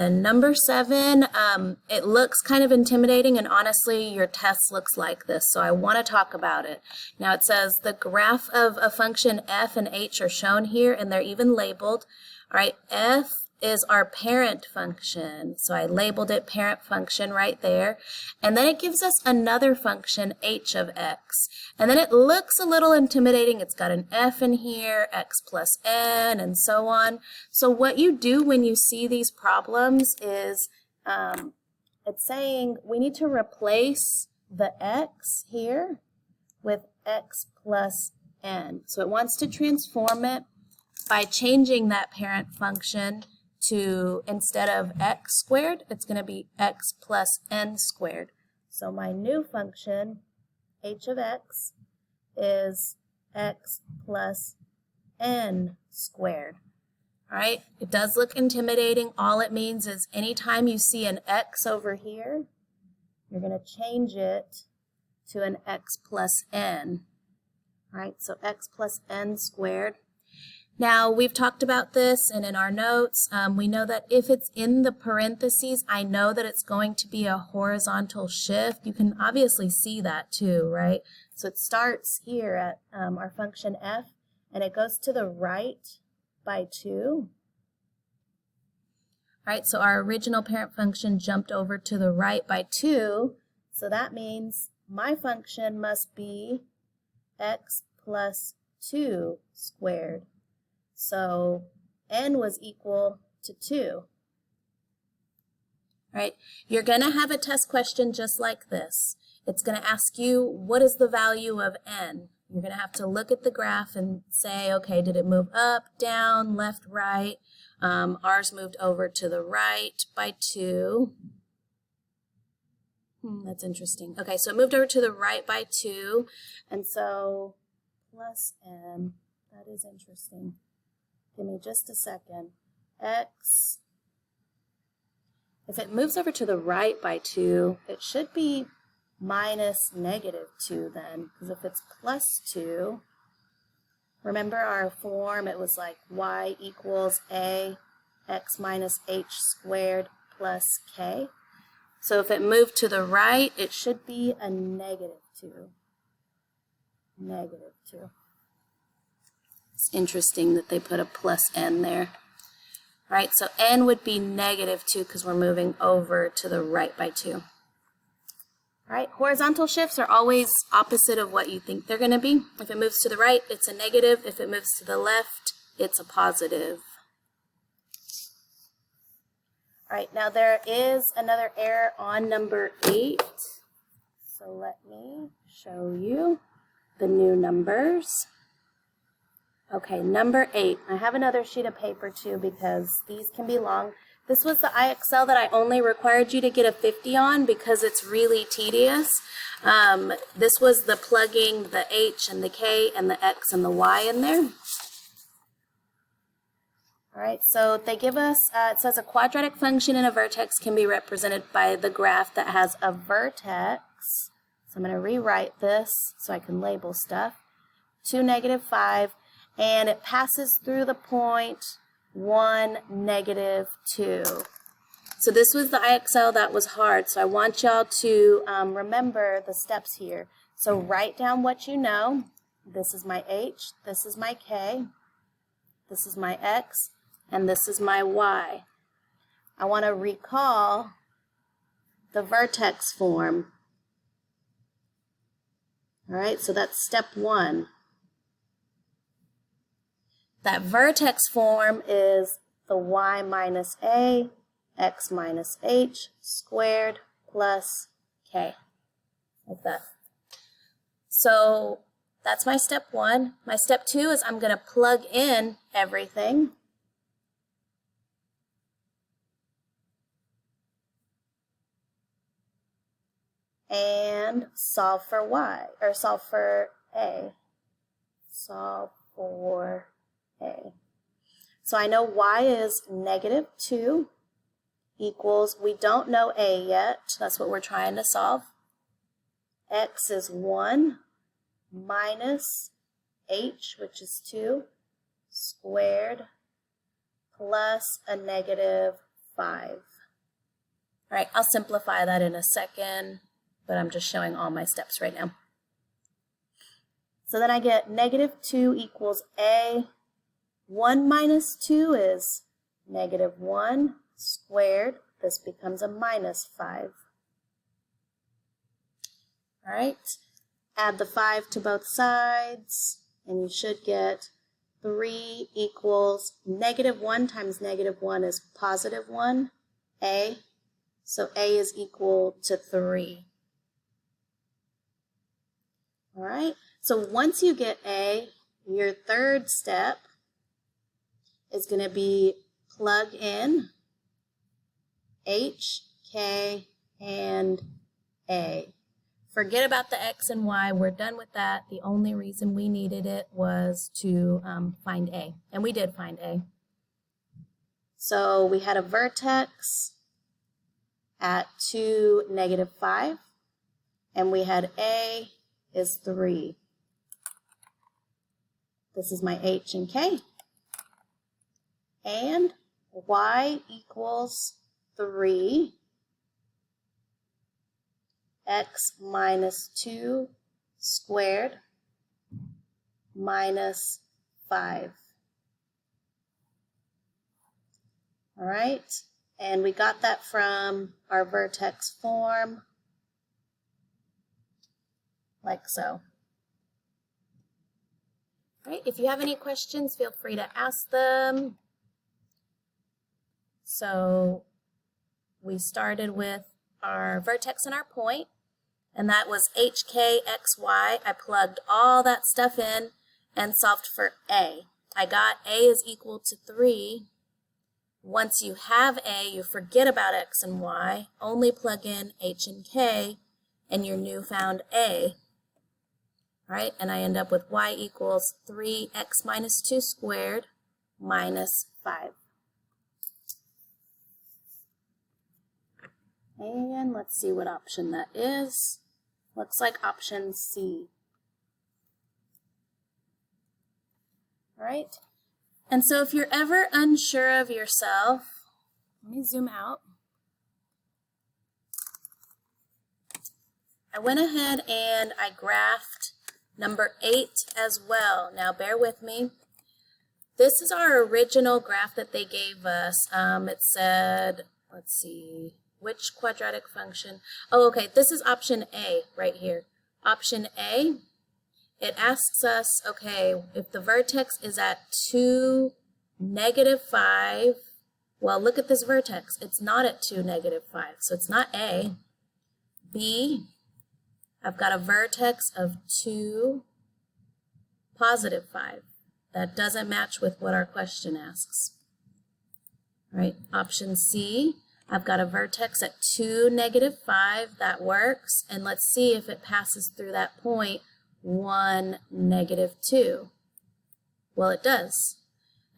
And number 7, it looks kind of intimidating, and honestly, your test looks like this, so I want to talk about it. Now it says the graph of a function f and h are shown here, and they're even labeled. All right, f is our parent function, so I labeled it parent function right there. And then it gives us another function, h of x. And then it looks a little intimidating. It's got an f in here, x plus n, and so on. So what you do when you see these problems is it's saying we need to replace the x here with x plus n. So it wants to transform it by changing that parent function to, instead of x squared, it's going to be x plus n squared. So my new function, h of x, is x plus n squared. All right, it does look intimidating. All it means is anytime you see an x over here, you're going to change it to an x plus n. All right, so x plus n squared. Now, we've talked about this, and in our notes, we know that if it's in the parentheses, I know that it's going to be a horizontal shift. You can obviously see that too, right? So it starts here at our function f, and it goes to the right by 2. All right, so our original parent function jumped over to the right by 2, so that means my function must be x plus 2 squared. So n was equal to 2. Right? You're going to have a test question just like this. It's going to ask you, what is the value of n? You're going to have to look at the graph and say, okay, did it move up, down, left, right? Ours moved over to the right by 2. That's interesting. Okay, so it moved over to the right by 2, and so plus n, that is interesting. Give me just a second. X, if it moves over to the right by 2, it should be minus negative 2 then, because if it's plus 2, remember our form, it was like y equals a x minus h squared plus k. So if it moved to the right, it should be a negative 2. Negative 2. It's interesting that they put a plus n there. All right, so n would be negative 2 because we're moving over to the right by 2. All right, horizontal shifts are always opposite of what you think they're going to be. If it moves to the right, it's a negative. If it moves to the left, it's a positive. All right, now there is another error on number 8. So let me show you the new numbers. Okay, number 8. I have another sheet of paper too because these can be long. This was the IXL that I only required you to get a 50 on because it's really tedious. This was the plugging the H and the K and the X and the Y in there. All right, so they give us, it says a quadratic function in a vertex can be represented by the graph that has a vertex. So I'm going to rewrite this so I can label stuff. 2, negative 5. And it passes through the point 1, negative 2. So this was the IXL that was hard. So I want y'all to remember the steps here. So write down what you know. This is my H, this is my K, this is my X, and this is my Y. I want to recall the vertex form. All right, so that's step 1. That vertex form is the y minus a, x minus h squared plus k, like that. So that's my step 1. My step 2 is I'm going to plug in everything. And solve for y, or solve for a. Solve for a. So I know y is negative 2 equals, we don't know a yet, that's what we're trying to solve. X is 1 minus h, which is 2, squared plus a negative 5. All right, I'll simplify that in a second, but I'm just showing all my steps right now. So then I get -2 equals a. 1 minus 2 is -1 squared. This becomes a -5. All right, add the 5 to both sides, and you should get 3 equals -1 times -1 is +1, a. So a is equal to 3. All right, so once you get a, your third step is going to be plug in H, K, and A. Forget about the X and Y. We're done with that. The only reason we needed it was to find A, and we did find A. So we had a vertex at 2, -5, and we had A is 3. This is my H and K. And Y equals 3. X minus 2 squared minus 5. All right, and we got that from our vertex form, like so. All right, if you have any questions, feel free to ask them. So we started with our vertex and our point, and that was HKXY. I plugged all that stuff in and solved for A. I got A is equal to 3. Once you have A, you forget about X and Y, only plug in H and K and your newfound A. All right, and I end up with Y equals 3x minus 2 squared minus 5. And let's see what option that is. Looks like option C. All right. And so if you're ever unsure of yourself, let me zoom out. I went ahead and I graphed number 8 as well. Now bear with me. This is our original graph that they gave us. It said, let's see, which quadratic function? Oh, okay, this is option A right here. Option A, it asks us, okay, if the vertex is at 2, -5, well, look at this vertex. It's not at 2, -5, so it's not A. B, I've got a vertex of 2, +5. That doesn't match with what our question asks. All right, option C, I've got a vertex at 2, -5. That works. And let's see if it passes through that point, 1, -2. Well, it does.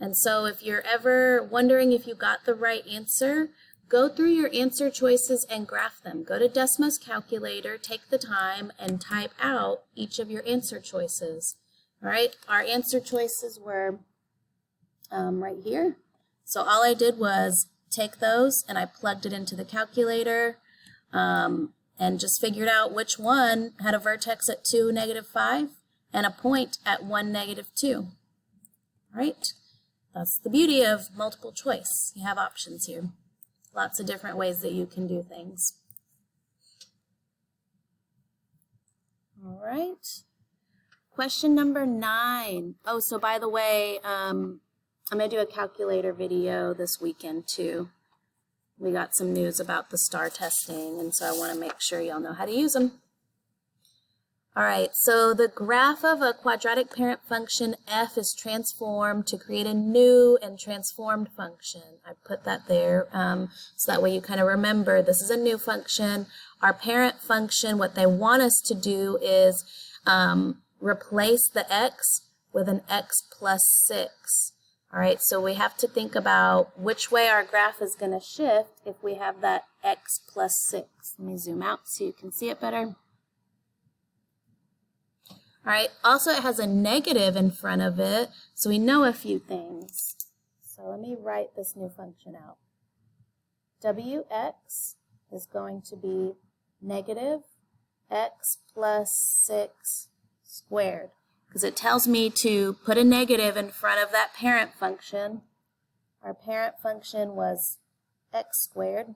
And so if you're ever wondering if you got the right answer, go through your answer choices and graph them. Go to Desmos Calculator, take the time, and type out each of your answer choices. All right, our answer choices were right here. So all I did was take those and I plugged it into the calculator and just figured out which one had a vertex at 2, -5 and a point at 1, -2. All right, that's the beauty of multiple choice. You have options here. Lots of different ways that you can do things. All right. Question number 9. Oh, so by the way, I'm going to do a calculator video this weekend too. We got some news about the STAR testing, and so I want to make sure y'all know how to use them. All right, so the graph of a quadratic parent function f is transformed to create a new and transformed function. I put that there so that way you kind of remember this is a new function. Our parent function, what they want us to do is replace the x with an x plus 6. All right, so we have to think about which way our graph is going to shift if we have that x plus 6. Let me zoom out so you can see it better. All right, also it has a negative in front of it, so we know a few things. So let me write this new function out. wx is going to be negative x plus 6 squared, because it tells me to put a negative in front of that parent function. Our parent function was x squared,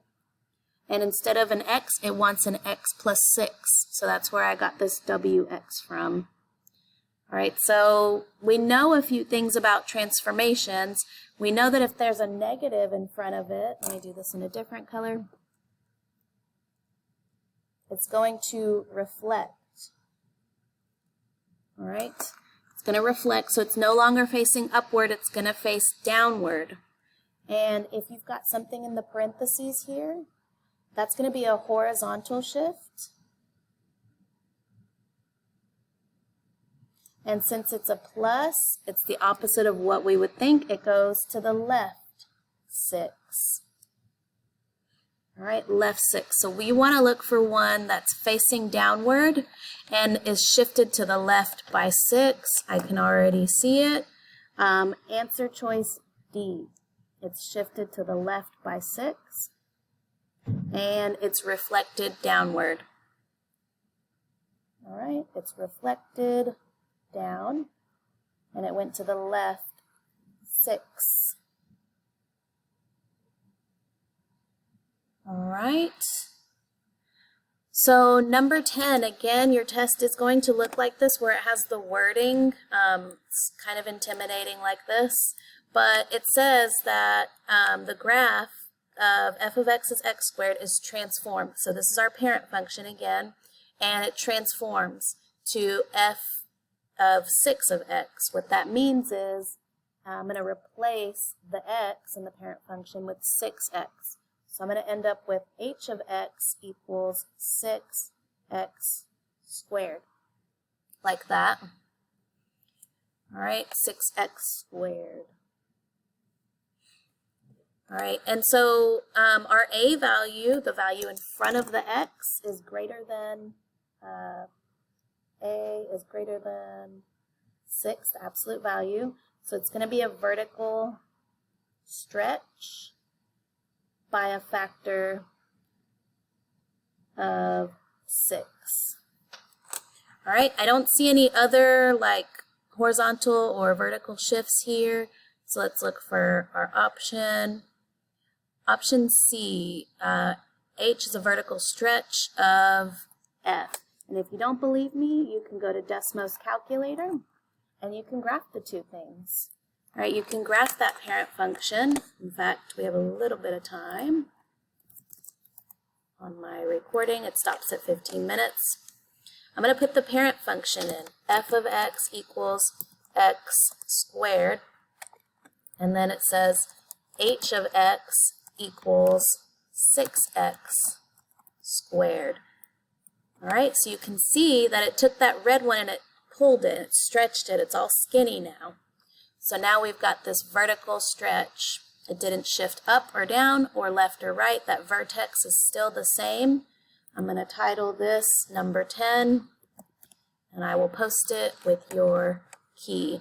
and instead of an x, it wants an x plus 6, so that's where I got this wx from. All right, so we know a few things about transformations. We know that if there's a negative in front of it, let me do this in a different color, it's going to reflect. All right, it's going to reflect, so it's no longer facing upward, it's going to face downward. And if you've got something in the parentheses here, that's going to be a horizontal shift. And since it's a plus, it's the opposite of what we would think. It goes to the left 6. All right, left 6. So we want to look for one that's facing downward and is shifted to the left by 6. I can already see it. Answer choice D. It's shifted to the left by 6. And it's reflected downward. All right, it's reflected down, and it went to the left 6. All right. So number 10, again, your test is going to look like this, where it has the wording. It's kind of intimidating like this, but it says that the graph of f of x is x squared is transformed. So this is our parent function again, and it transforms to f of 6 of x. What that means is I'm going to replace the x in the parent function with 6x. So I'm going to end up with h of x equals 6x squared, like that. All right, 6x squared. All right, and so our a value, the value in front of the x, is greater than, a is greater than 6, the absolute value. So it's going to be a vertical stretch by a factor of 6. All right, I don't see any other like horizontal or vertical shifts here. So let's look for our option. Option C, H is a vertical stretch of F. And if you don't believe me, you can go to Desmos calculator and you can graph the two things. All right, you can graph that parent function. In fact, we have a little bit of time on my recording. It stops at 15 minutes. I'm going to put the parent function in. F of x equals x squared. And then it says h of x equals 6x squared. All right, so you can see that it took that red one and it pulled it, it stretched it, it's all skinny now. So now we've got this vertical stretch. It didn't shift up or down or left or right. That vertex is still the same. I'm going to title this number 10, and I will post it with your key.